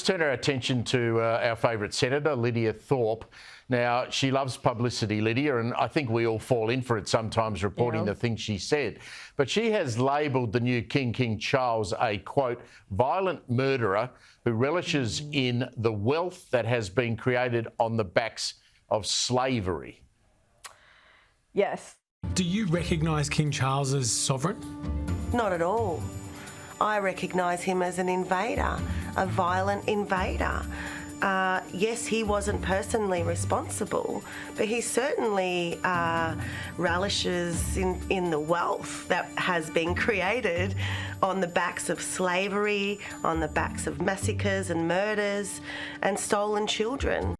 turn our attention to our favourite senator, Lidia Thorpe. Now, she loves publicity, Lydia, and I think we all fall in for it sometimes, reporting the things she said. But she has labelled the new King Charles a, quote, violent murderer who relishes in the wealth that has been created on the backs of slavery. Yes. Do you recognise King Charles as sovereign? Not at all. I recognise him as an invader, a violent invader. Yes, he wasn't personally responsible, but he certainly relishes in the wealth that has been created on the backs of slavery, on the backs of massacres and murders and stolen children.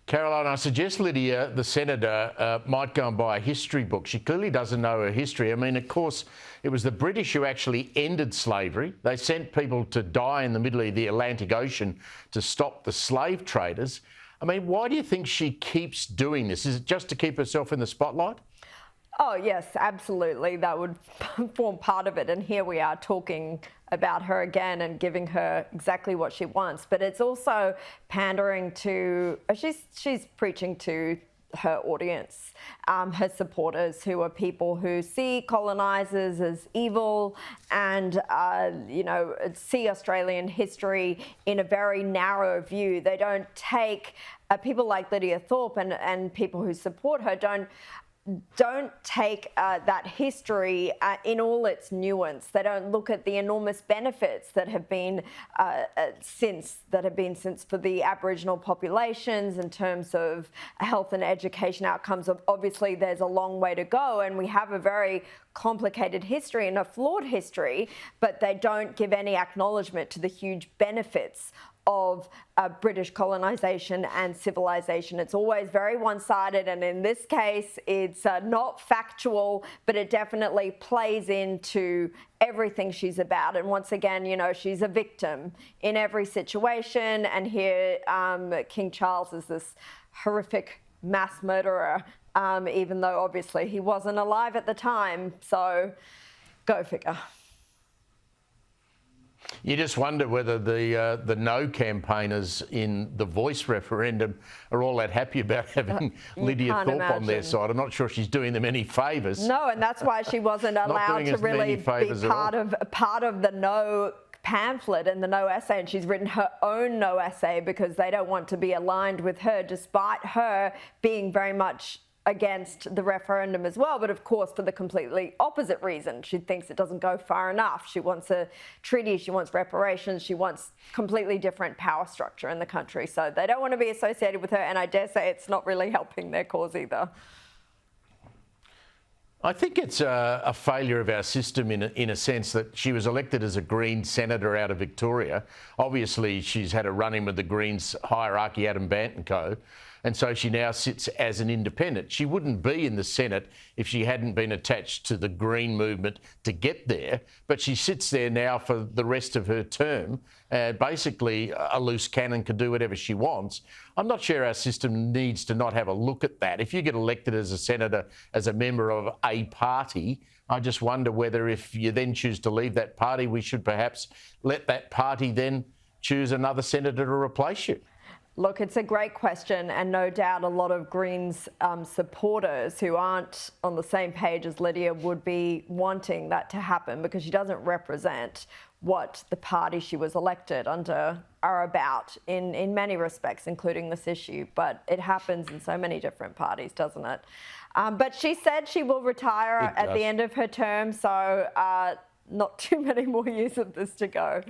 Caroline, I suggest Lydia, the senator, might go and buy a history book. She clearly doesn't know her history. I mean, of course, it was the British who actually ended slavery. They sent people to die in the middle of the Atlantic Ocean to stop the slave traders. I mean, why do you think she keeps doing this? Is it just to keep herself in the spotlight? Oh, yes, absolutely. That would form part of it. And here we are talking about her again and giving her exactly what she wants. But it's also pandering to, she's preaching to her audience, her supporters, who are people who see colonisers as evil and, you know, see Australian history in a very narrow view. They don't take, people like Lidia Thorpe and people who support her don't take that history in all its nuance. They don't look at the enormous benefits that have been since for the Aboriginal populations in terms of health and education outcomes. Obviously, there's a long way to go, and we have a very complicated history and a flawed history, but they don't give any acknowledgement to the huge benefits of British colonisation and civilisation. It's always very one-sided, and in this case, it's not factual, but it definitely plays into everything she's about. And once again, you know, she's a victim in every situation, and here King Charles is this horrific mass murderer, even though obviously he wasn't alive at the time, so go figure. You just wonder whether the no campaigners in the Voice referendum are all that happy about having Lidia Thorpe on their side. I'm not sure she's doing them any favours. No, and that's why she wasn't allowed to really be part of the no pamphlet and the no essay, and she's written her own no essay because they don't want to be aligned with her, despite her being very much against the referendum as well, but of course for the completely opposite reason. She thinks it doesn't go far enough. She wants a treaty, she wants reparations, she wants completely different power structure in the country. So they don't want to be associated with her, and I dare say it's not really helping their cause either. I think it's a failure of our system in a sense that she was elected as a Green senator out of Victoria. Obviously, she's had a run-in with the Greens hierarchy, Adam Banton, and so she now sits as an independent. She wouldn't be in the Senate if she hadn't been attached to the Green movement to get there, but she sits there now for the rest of her term. Basically, a loose cannon can do whatever she wants. I'm not sure our system needs to not have a look at that. If you get elected as a senator, as a member of a party, I just wonder whether if you then choose to leave that party, we should perhaps let that party then choose another senator to replace you. Look, it's a great question, and no doubt a lot of Greens supporters who aren't on the same page as Lydia would be wanting that to happen, because she doesn't represent what the party she was elected under are about in many respects, including this issue. But it happens in so many different parties, doesn't it? But she said she will retire at the end of her term, so not too many more years of this to go.